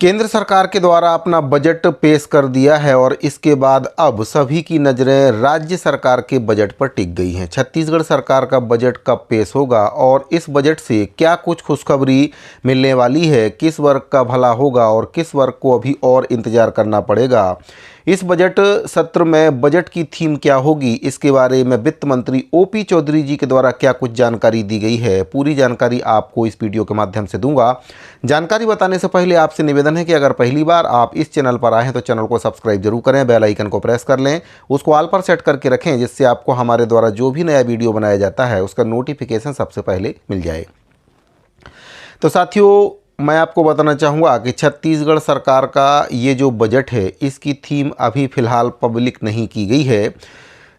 केंद्र सरकार के द्वारा अपना बजट पेश कर दिया है और इसके बाद अब सभी की नज़रें राज्य सरकार के बजट पर टिक गई हैं। छत्तीसगढ़ सरकार का बजट कब पेश होगा और इस बजट से क्या कुछ खुशखबरी मिलने वाली है, किस वर्ग का भला होगा और किस वर्ग को अभी और इंतज़ार करना पड़ेगा। इस बजट सत्र में बजट की थीम क्या होगी, इसके बारे में वित्त मंत्री ओपी चौधरी जी के द्वारा क्या कुछ जानकारी दी गई है, पूरी जानकारी आपको इस वीडियो के माध्यम से दूंगा। जानकारी बताने से पहले आपसे निवेदन है कि अगर पहली बार आप इस चैनल पर आए हैं तो चैनल को सब्सक्राइब जरूर करें, बेल आइकन को प्रेस कर लें, उसको ऑल पर सेट करके रखें, जिससे आपको हमारे द्वारा जो भी नया वीडियो बनाया जाता है उसका नोटिफिकेशन सबसे पहले मिल जाए। तो साथियों, मैं आपको बताना चाहूँगा कि छत्तीसगढ़ सरकार का ये जो बजट है इसकी थीम अभी फ़िलहाल पब्लिक नहीं की गई है।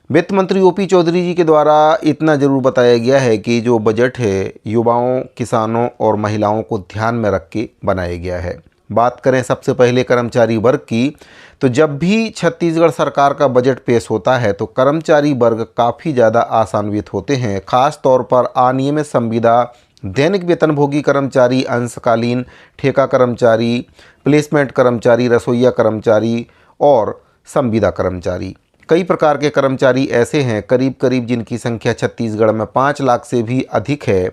वित्त मंत्री ओपी चौधरी जी के द्वारा इतना ज़रूर बताया गया है कि जो बजट है युवाओं, किसानों और महिलाओं को ध्यान में रख के बनाया गया है। बात करें सबसे पहले कर्मचारी वर्ग की, तो जब भी छत्तीसगढ़ सरकार का बजट पेश होता है तो कर्मचारी वर्ग काफ़ी ज़्यादा आशान्वित होते हैं। ख़ास तौर पर अनियमित संविदा, दैनिक वेतनभोगी कर्मचारी, अंशकालीन, ठेका कर्मचारी, प्लेसमेंट कर्मचारी, रसोइया कर्मचारी और संविदा कर्मचारी, कई प्रकार के कर्मचारी ऐसे हैं करीब करीब जिनकी संख्या छत्तीसगढ़ में 5 लाख से भी अधिक है।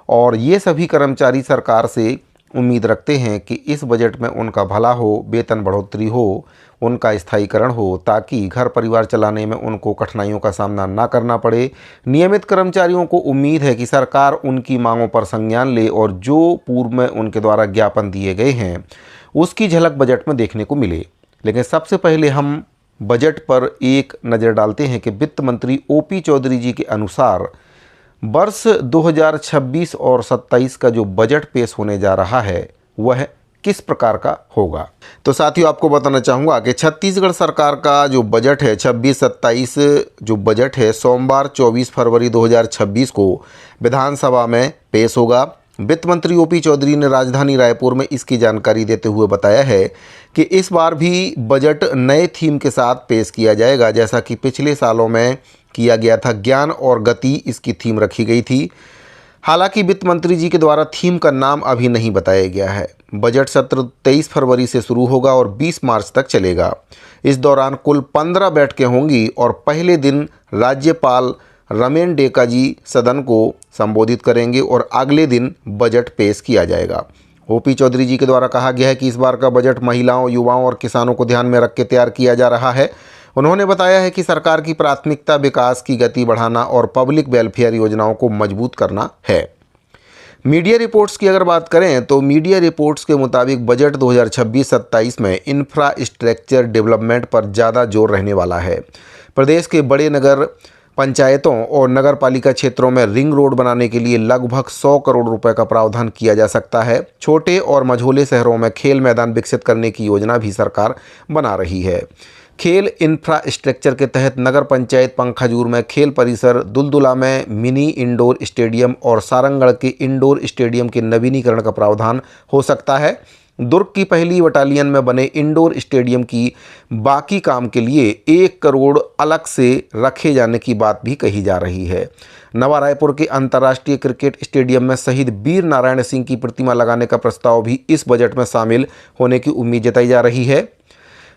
और ये सभी कर्मचारी सरकार से उम्मीद रखते हैं कि इस बजट में उनका भला हो, वेतन बढ़ोतरी हो, उनका स्थायीकरण हो, ताकि घर परिवार चलाने में उनको कठिनाइयों का सामना ना करना पड़े। नियमित कर्मचारियों को उम्मीद है कि सरकार उनकी मांगों पर संज्ञान ले और जो पूर्व में उनके द्वारा ज्ञापन दिए गए हैं उसकी झलक बजट में देखने को मिले। लेकिन सबसे पहले हम बजट पर एक नज़र डालते हैं कि वित्त मंत्री ओपी चौधरी जी के अनुसार वर्ष 2026 और 27 का जो बजट पेश होने जा रहा है वह किस प्रकार का होगा। तो साथियों, आपको बताना चाहूँगा कि छत्तीसगढ़ सरकार का जो बजट है 26-27 जो बजट है सोमवार 24 फरवरी 2026 को विधानसभा में पेश होगा। वित्त मंत्री ओपी चौधरी ने राजधानी रायपुर में इसकी जानकारी देते हुए बताया है कि इस बार भी बजट नए थीम के साथ पेश किया जाएगा, जैसा कि पिछले सालों में किया गया था। ज्ञान और गति इसकी थीम रखी गई थी। हालांकि वित्त मंत्री जी के द्वारा थीम का नाम अभी नहीं बताया गया है। बजट सत्र 23 फरवरी से शुरू होगा और 20 मार्च तक चलेगा। इस दौरान कुल 15 बैठकें होंगी और पहले दिन राज्यपाल रमेन डेका जी सदन को संबोधित करेंगे और अगले दिन बजट पेश किया जाएगा। ओपी चौधरी जी के द्वारा कहा गया है कि इस बार का बजट महिलाओं, युवाओं और किसानों को ध्यान में रख के तैयार किया जा रहा है। उन्होंने बताया है कि सरकार की प्राथमिकता विकास की गति बढ़ाना और पब्लिक वेलफेयर योजनाओं को मजबूत करना है। मीडिया रिपोर्ट्स की अगर बात करें तो मीडिया रिपोर्ट्स के मुताबिक बजट 2026-27 में इंफ्रास्ट्रक्चर डेवलपमेंट पर ज़्यादा जोर रहने वाला है। प्रदेश के बड़े नगर पंचायतों और नगर पालिका क्षेत्रों में रिंग रोड बनाने के लिए लगभग 100 करोड़ रुपए का प्रावधान किया जा सकता है। छोटे और मझोले शहरों में खेल मैदान विकसित करने की योजना भी सरकार बना रही है। खेल इंफ्रास्ट्रक्चर के तहत नगर पंचायत पंखाजूर में खेल परिसर, दुलदुला में मिनी इंडोर स्टेडियम और सारंगढ़ के इंडोर स्टेडियम के नवीनीकरण का प्रावधान हो सकता है। दुर्ग की पहली बटालियन में बने इंडोर स्टेडियम की बाकी काम के लिए 1 करोड़ अलग से रखे जाने की बात भी कही जा रही है। नवा रायपुर के अंतर्राष्ट्रीय क्रिकेट स्टेडियम में शहीद वीर नारायण सिंह की प्रतिमा लगाने का प्रस्ताव भी इस बजट में शामिल होने की उम्मीद जताई जा रही है।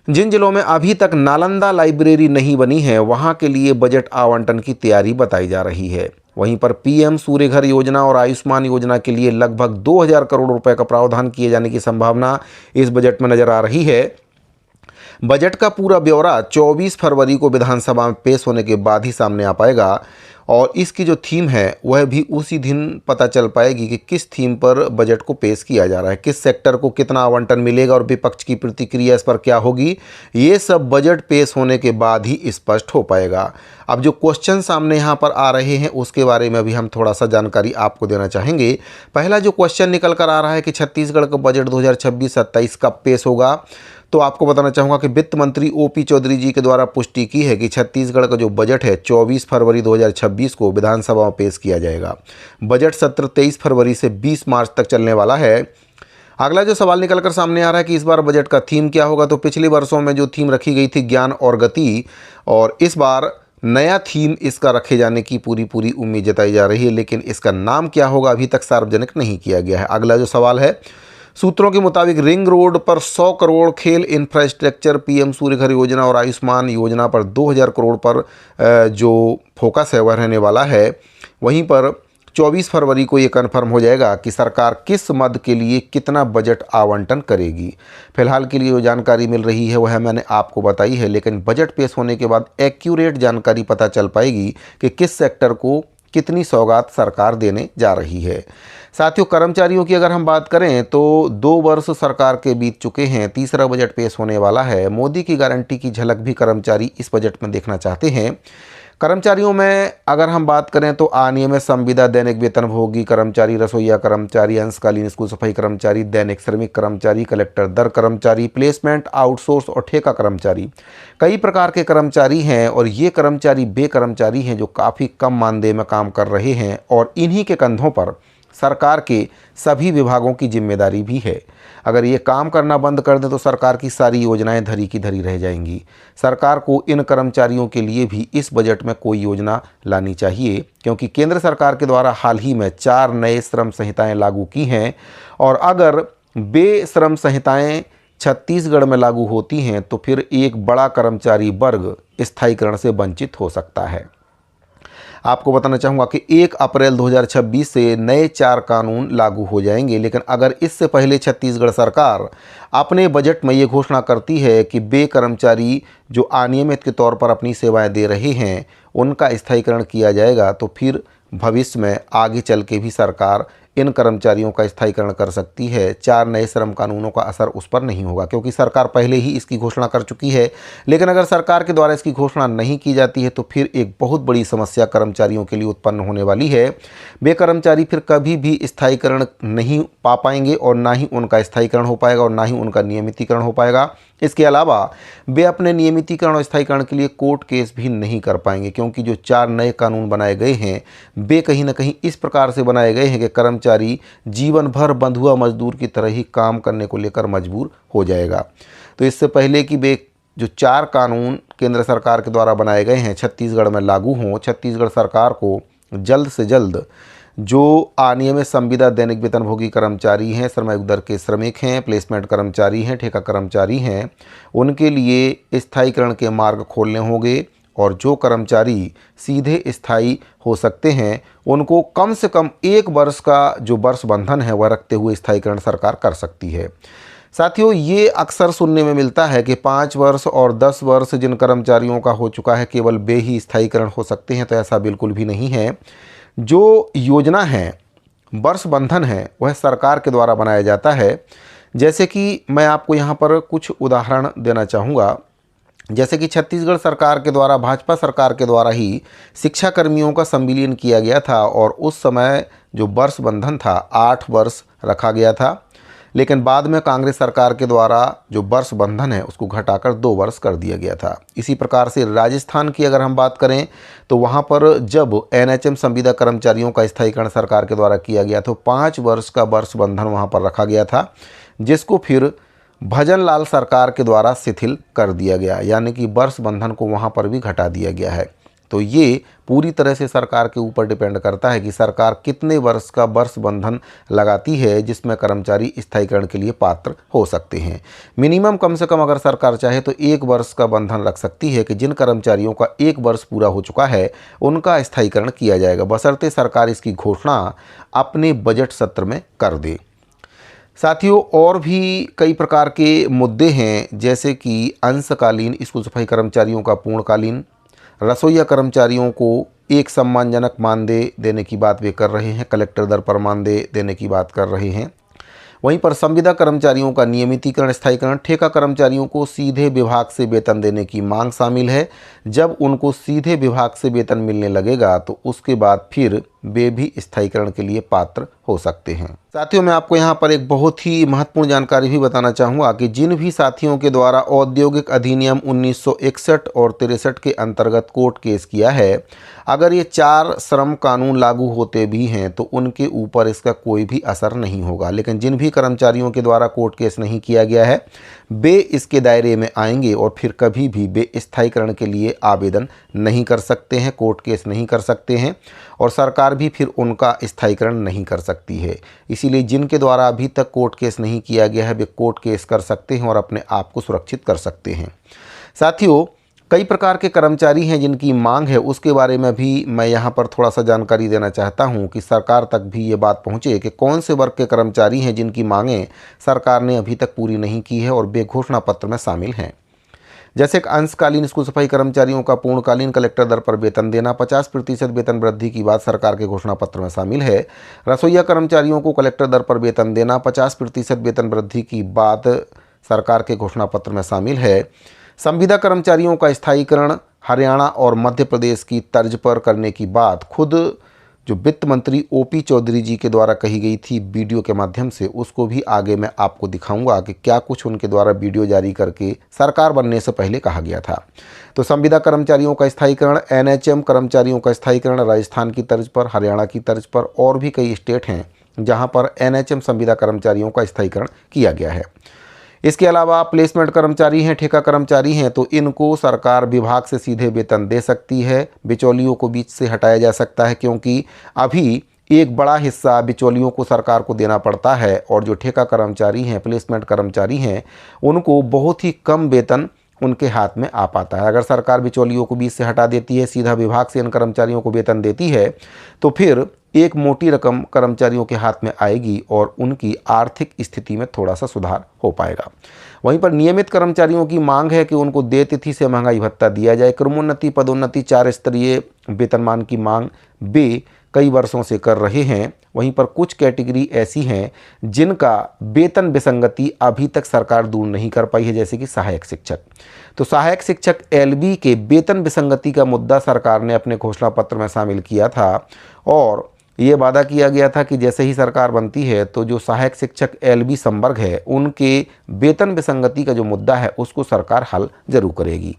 जिन जिलों में अभी तक नालंदा लाइब्रेरी नहीं बनी है वहां के लिए बजट आवंटन की तैयारी बताई जा रही है। वहीं पर पीएम सूर्य घर योजना और आयुष्मान योजना के लिए लगभग 2000 करोड़ रुपए का प्रावधान किए जाने की संभावना इस बजट में नजर आ रही है। बजट का पूरा ब्यौरा 24 फरवरी को विधानसभा में पेश होने के बाद ही सामने आ पाएगा और इसकी जो थीम है वह भी उसी दिन पता चल पाएगी कि किस थीम पर बजट को पेश किया जा रहा है, किस सेक्टर को कितना आवंटन मिलेगा और विपक्ष की प्रतिक्रिया इस पर क्या होगी। ये सब बजट पेश होने के बाद ही स्पष्ट हो पाएगा। अब जो क्वेश्चन सामने यहाँ पर आ रहे हैं उसके बारे में भी हम थोड़ा सा जानकारी आपको देना चाहेंगे। पहला जो क्वेश्चन निकल कर आ रहा है कि छत्तीसगढ़ का बजट 2026-27 कब पेश होगा, तो आपको बताना चाहूँगा कि वित्त मंत्री ओपी चौधरी जी के द्वारा पुष्टि की है कि छत्तीसगढ़ का जो बजट है 24 फरवरी 2026 को विधानसभा में पेश किया जाएगा। बजट सत्र 23 फरवरी से 20 मार्च तक चलने वाला है। अगला जो सवाल निकलकर सामने आ रहा है कि इस बार बजट का थीम क्या होगा, तो पिछले वर्षों में जो थीम रखी गई थी ज्ञान और गति, और इस बार नया थीम इसका रखे जाने की पूरी उम्मीद जताई जा रही है, लेकिन इसका नाम क्या होगा अभी तक सार्वजनिक नहीं किया गया है। अगला जो सवाल है सूत्रों के मुताबिक रिंग रोड पर 100 करोड़ खेल इंफ्रास्ट्रक्चर, पीएम सूर्य घर योजना और आयुष्मान योजना पर 2000 करोड़ पर जो फोकस है वह रहने वाला है। वहीं पर 24 फरवरी को ये कन्फर्म हो जाएगा कि सरकार किस मद के लिए कितना बजट आवंटन करेगी। फिलहाल के लिए जो जानकारी मिल रही है वह मैंने आपको बताई है, लेकिन बजट पेश होने के बाद एक्यूरेट जानकारी पता चल पाएगी कि किस सेक्टर को कितनी सौगात सरकार देने जा रही है। साथियों, कर्मचारियों की अगर हम बात करें तो 2 वर्ष सरकार के बीत चुके हैं, तीसरा बजट पेश होने वाला है। मोदी की गारंटी की झलक भी कर्मचारी इस बजट में देखना चाहते हैं। कर्मचारियों में अगर हम बात करें तो अनियमित संविदा, दैनिक वेतनभोगी कर्मचारी, रसोईया कर्मचारी, अंशकालीन स्कूल सफाई कर्मचारी, दैनिक श्रमिक कर्मचारी, कलेक्टर दर कर्मचारी, प्लेसमेंट, आउटसोर्स और ठेका कर्मचारी, कई प्रकार के कर्मचारी हैं और ये कर्मचारी वे कर्मचारी हैं जो काफ़ी कम मानदेय में काम कर रहे हैं और इन्हीं के कंधों पर सरकार के सभी विभागों की जिम्मेदारी भी है। अगर ये काम करना बंद कर दें तो सरकार की सारी योजनाएं धरी की धरी रह जाएंगी। सरकार को इन कर्मचारियों के लिए भी इस बजट में कोई योजना लानी चाहिए, क्योंकि केंद्र सरकार के द्वारा हाल ही में 4 नए श्रम संहिताएं लागू की हैं और अगर वे श्रम संहिताएं छत्तीसगढ़ में लागू होती हैं तो फिर एक बड़ा कर्मचारी वर्ग स्थायीकरण से वंचित हो सकता है। आपको बताना चाहूँगा कि 1 अप्रैल 2026 से नए 4 कानून लागू हो जाएंगे, लेकिन अगर इससे पहले छत्तीसगढ़ सरकार अपने बजट में ये घोषणा करती है कि वे कर्मचारी जो अनियमित के तौर पर अपनी सेवाएं दे रहे हैं उनका स्थायीकरण किया जाएगा, तो फिर भविष्य में आगे चल के भी सरकार इन कर्मचारियों का स्थायीकरण कर सकती है। 4 नए श्रम कानूनों का असर उस पर नहीं होगा, क्योंकि सरकार पहले ही इसकी घोषणा कर चुकी है। लेकिन अगर सरकार के द्वारा इसकी घोषणा नहीं की जाती है तो फिर एक बहुत बड़ी समस्या कर्मचारियों के लिए उत्पन्न होने वाली है। वे कर्मचारी फिर कभी भी स्थायीकरण नहीं पा पाएंगे और ना ही उनका स्थायीकरण हो पाएगा और ना ही उनका नियमितीकरण हो पाएगा। इसके अलावा वे अपने नियमितीकरण और स्थायीकरण के लिए कोर्ट केस भी नहीं कर पाएंगे, क्योंकि जो 4 नए कानून बनाए गए हैं वे कहीं ना कहीं इस प्रकार से बनाए गए हैं कि कर्मचारी जीवन भर बंधुआ मजदूर की तरह ही काम करने को लेकर मजबूर हो जाएगा। तो इससे पहले कि वे जो 4 कानून केंद्र सरकार के द्वारा बनाए गए हैं छत्तीसगढ़ में लागू हों, छत्तीसगढ़ सरकार को जल्द से जल्द जो अनियमित संविदा, दैनिक वेतनभोगी कर्मचारी हैं, श्रमयोग्य दर के श्रमिक हैं, प्लेसमेंट कर्मचारी हैं, ठेका कर्मचारी हैं, उनके लिए स्थायीकरण के मार्ग खोलने होंगे और जो कर्मचारी सीधे स्थायी हो सकते हैं उनको कम से कम 1 वर्ष का जो वर्ष बंधन है वह रखते हुए स्थायीकरण सरकार कर सकती है। साथियों, ये अक्सर सुनने में मिलता है कि 5 वर्ष और 10 वर्ष जिन कर्मचारियों का हो चुका है केवल वे ही स्थायीकरण हो सकते हैं, तो ऐसा बिल्कुल भी नहीं है। जो योजना है, वर्ष बंधन है, वह सरकार के द्वारा बनाया जाता है। जैसे कि मैं आपको यहाँ पर कुछ उदाहरण देना चाहूँगा। जैसे कि छत्तीसगढ़ सरकार के द्वारा, भाजपा सरकार के द्वारा ही शिक्षा कर्मियों का संविलियन किया गया था और उस समय जो वर्ष बंधन था 8 वर्ष रखा गया था, लेकिन बाद में कांग्रेस सरकार के द्वारा जो वर्ष बंधन है उसको घटाकर 2 वर्ष कर दिया गया था। इसी प्रकार से राजस्थान की अगर हम बात करें तो वहाँ पर जब एनएचएम संविदा कर्मचारियों का स्थायीकरण सरकार के द्वारा किया गया तो 5 वर्ष का वर्ष बंधन वहाँ पर रखा गया था, जिसको फिर भजनलाल सरकार के द्वारा शिथिल कर दिया गया, यानी कि वर्ष बंधन को वहाँ पर भी घटा दिया गया है। तो ये पूरी तरह से सरकार के ऊपर डिपेंड करता है कि सरकार कितने वर्ष का वर्ष बंधन लगाती है जिसमें कर्मचारी स्थायीकरण के लिए पात्र हो सकते हैं। मिनिमम कम से कम अगर सरकार चाहे तो 1 वर्ष का बंधन रख सकती है कि जिन कर्मचारियों का 1 वर्ष पूरा हो चुका है उनका स्थायीकरण किया जाएगा, बशर्ते सरकार इसकी घोषणा अपने बजट सत्र में कर दे। साथियों, और भी कई प्रकार के मुद्दे हैं, जैसे कि अंशकालीन स्कूल सफाई कर्मचारियों का पूर्णकालीन, रसोईया कर्मचारियों को एक सम्मानजनक मानदेय देने की बात वे कर रहे हैं, कलेक्टर दर पर मानदेय देने की बात कर रहे हैं। वहीं पर संविदा कर्मचारियों का नियमितीकरण, स्थायीकरण, ठेका कर्मचारियों को सीधे विभाग से वेतन देने की मांग शामिल है। जब उनको सीधे विभाग से वेतन मिलने लगेगा तो उसके बाद फिर वे भी स्थायीकरण के लिए पात्र हो सकते हैं। साथियों, मैं आपको यहाँ पर एक बहुत ही महत्वपूर्ण जानकारी भी बताना चाहूँगा कि जिन भी साथियों के द्वारा औद्योगिक अधिनियम 1961 और 63 के अंतर्गत कोर्ट केस किया है, अगर ये 4 श्रम कानून लागू होते भी हैं तो उनके ऊपर इसका कोई भी असर नहीं होगा। लेकिन जिन भी कर्मचारियों के द्वारा कोर्ट केस नहीं किया गया है वे इसके दायरे में आएंगे और फिर कभी भी वे स्थायीकरण के लिए आवेदन नहीं कर सकते हैं, कोर्ट केस नहीं कर सकते हैं और सरकार सरकार भी फिर उनका स्थायीकरण नहीं कर सकती है। इसीलिए जिनके द्वारा अभी तक कोर्ट केस नहीं किया गया है वे कोर्ट केस कर सकते हैं और अपने आप को सुरक्षित कर सकते हैं। साथियों, कई प्रकार के कर्मचारी हैं जिनकी मांग है, उसके बारे में भी मैं यहाँ पर थोड़ा सा जानकारी देना चाहता हूँ कि सरकार तक भी ये बात पहुँचे कि कौन से वर्ग के कर्मचारी हैं जिनकी मांगें सरकार ने अभी तक पूरी नहीं की है और वे घोषणा पत्र में शामिल हैं। जैसे कि अंशकालीन स्कूल सफाई कर्मचारियों का पूर्णकालीन कलेक्टर दर पर वेतन देना, 50% वेतन वृद्धि की बात सरकार के घोषणा पत्र में शामिल है। रसोइया कर्मचारियों को कलेक्टर दर पर वेतन देना, 50% वेतन वृद्धि की बात सरकार के घोषणा पत्र में शामिल है। संविदा कर्मचारियों का स्थायीकरण हरियाणा और मध्य प्रदेश की तर्ज पर करने की बात खुद जो वित्त मंत्री ओपी चौधरी जी के द्वारा कही गई थी वीडियो के माध्यम से, उसको भी आगे मैं आपको दिखाऊंगा कि क्या कुछ उनके द्वारा वीडियो जारी करके सरकार बनने से पहले कहा गया था। तो संविदा कर्मचारियों का स्थायीकरण, एनएचएम कर्मचारियों का स्थायीकरण राजस्थान की तर्ज पर, हरियाणा की तर्ज पर और भी कई स्टेट हैं जहाँ पर एनएचएम संविदा कर्मचारियों का स्थायीकरण किया गया है। इसके अलावा प्लेसमेंट कर्मचारी हैं, ठेका कर्मचारी हैं, तो इनको सरकार विभाग से सीधे वेतन दे सकती है, बिचौलियों को बीच से हटाया जा सकता है, क्योंकि अभी एक बड़ा हिस्सा बिचौलियों को सरकार को देना पड़ता है और जो ठेका कर्मचारी हैं, प्लेसमेंट कर्मचारी हैं, उनको बहुत ही कम वेतन उनके हाथ में आ पाता है। अगर सरकार बिचौलियों को बीच से हटा देती है, सीधा विभाग से इन कर्मचारियों को वेतन देती है, तो फिर एक मोटी रकम कर्मचारियों के हाथ में आएगी और उनकी आर्थिक स्थिति में थोड़ा सा सुधार हो पाएगा। वहीं पर नियमित कर्मचारियों की मांग है कि उनको देय तिथि से महंगाई भत्ता दिया जाए। क्रमोन्नति, पदोन्नति, 4 स्तरीय वेतनमान की मांग वे कई वर्षों से कर रहे हैं। वहीं पर कुछ कैटेगरी ऐसी हैं जिनका वेतन विसंगति अभी तक सरकार दूर नहीं कर पाई है, जैसे कि सहायक शिक्षक। तो सहायक शिक्षक एलबी के वेतन विसंगति का मुद्दा सरकार ने अपने घोषणा पत्र में शामिल किया था और ये वादा किया गया था कि जैसे ही सरकार बनती है तो जो सहायक शिक्षक एलबी संवर्ग है उनके वेतन विसंगति का जो मुद्दा है उसको सरकार हल जरूर करेगी।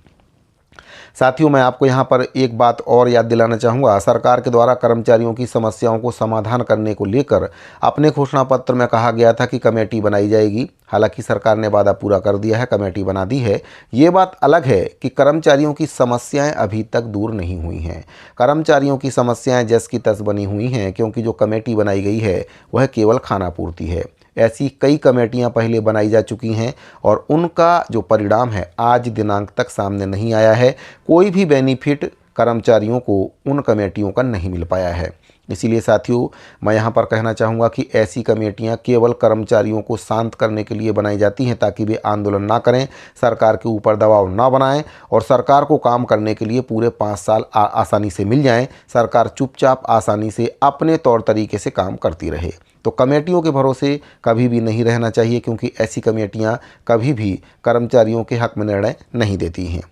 साथियों, मैं आपको यहाँ पर एक बात और याद दिलाना चाहूँगा। सरकार के द्वारा कर्मचारियों की समस्याओं को समाधान करने को लेकर अपने घोषणा पत्र में कहा गया था कि कमेटी बनाई जाएगी। हालांकि सरकार ने वादा पूरा कर दिया है, कमेटी बना दी है। ये बात अलग है कि कर्मचारियों की समस्याएं अभी तक दूर नहीं हुई हैं। कर्मचारियों की समस्याएं जस की तस बनी हुई हैं, क्योंकि जो कमेटी बनाई गई है वह केवल खाना पूर्ति है। ऐसी कई कमेटियां पहले बनाई जा चुकी हैं और उनका जो परिणाम है आज दिनांक तक सामने नहीं आया है। कोई भी बेनिफिट कर्मचारियों को उन कमेटियों का नहीं मिल पाया है। इसीलिए साथियों, मैं यहाँ पर कहना चाहूँगा कि ऐसी कमेटियाँ केवल कर्मचारियों को शांत करने के लिए बनाई जाती हैं ताकि वे आंदोलन ना करें, सरकार के ऊपर दबाव ना बनाएं और सरकार को काम करने के लिए पूरे 5 साल आसानी से मिल जाएं। सरकार चुपचाप आसानी से अपने तौर तरीके से काम करती रहे। तो कमेटियों के भरोसे कभी भी नहीं रहना चाहिए, क्योंकि ऐसी कमेटियां कभी भी कर्मचारियों के हक में निर्णय नहीं देती हैं।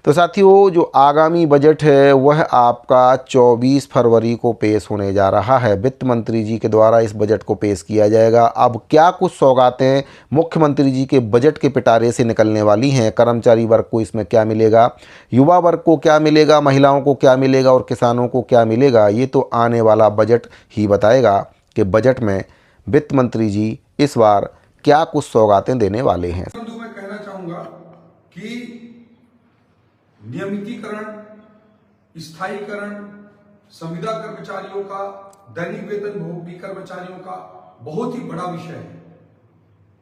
तो साथियों, जो आगामी बजट है वह आपका 24 फरवरी को पेश होने जा रहा है। वित्त मंत्री जी के द्वारा इस बजट को पेश किया जाएगा। अब क्या कुछ सौगातें मुख्यमंत्री जी के बजट के पिटारे से निकलने वाली हैं, कर्मचारी वर्ग को इसमें क्या मिलेगा, युवा वर्ग को क्या मिलेगा, महिलाओं को क्या मिलेगा और किसानों को क्या मिलेगा, ये तो आने वाला बजट ही बताएगा कि बजट में वित्त मंत्री जी इस बार क्या कुछ सौगातें देने वाले हैं। मैं कहना चाहूंगा कि नियमितीकरण, स्थायीकरण, संविदा कर्मचारियों का, दैनिक वेतन भोगी कर्मचारियों का बहुत ही बड़ा विषय है।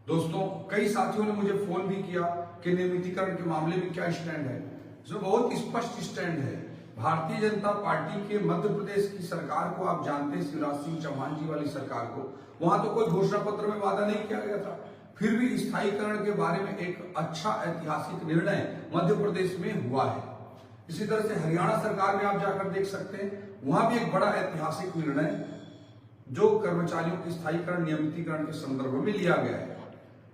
दोस्तों, कई साथियों ने मुझे फोन भी किया कि नियमितीकरण के मामले में क्या स्टैंड है। इसमें बहुत स्पष्ट स्टैंड है। भारतीय जनता पार्टी के मध्य प्रदेश की सरकार को आप जानते हैं, शिवराज सिंह चौहान जी वाली सरकार को, वहां तो कोई घोषणा पत्र में वादा नहीं किया गया था, फिर भी स्थायीकरण के बारे में एक अच्छा ऐतिहासिक निर्णय मध्य प्रदेश में हुआ है। इसी तरह से हरियाणा सरकार में आप जाकर देख सकते हैं, वहां भी एक बड़ा ऐतिहासिक निर्णय जो कर्मचारियों के स्थायीकरण, नियमितीकरण के संदर्भ में लिया गया है।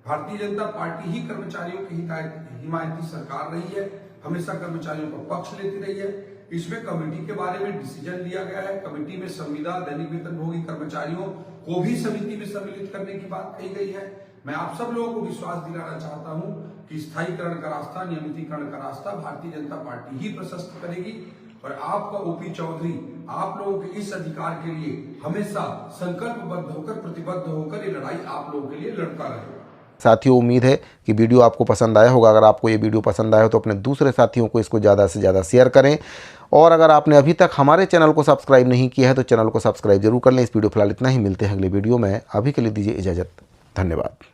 भारतीय जनता पार्टी ही कर्मचारियों की हिमायती सरकार रही है, हमेशा कर्मचारियों का पक्ष लेती रही है। इसमें कमेटी के बारे में डिसीजन लिया गया है। कमेटी में संविदा, दैनिक वेतन भोगी कर्मचारियों को भी समिति में सम्मिलित करने की बात कही गई है। मैं आप सब लोगों को विश्वास दिलाना चाहता हूं कि स्थायीकरण का रास्ता, नियमितीकरण का रास्ता भारतीय जनता पार्टी ही प्रशस्त करेगी और आपका ओपी चौधरी आप लोगों के इस अधिकार के लिए हमेशा संकल्पबद्ध होकर, प्रतिबद्ध होकर ये लड़ाई आप लोगों के लिए लड़ता रहेगा। साथियों, उम्मीद है कि वीडियो आपको पसंद आया होगा। अगर आपको ये वीडियो पसंद आया हो तो अपने दूसरे साथियों को इसको ज़्यादा से ज़्यादा शेयर करें। और अगर आपने अभी तक हमारे चैनल को सब्सक्राइब नहीं किया है तो चैनल को सब्सक्राइब जरूर कर लें। इस वीडियो फिलहाल इतना ही, मिलते हैं अगले वीडियो में। अभी के लिए दीजिए इजाज़त, धन्यवाद।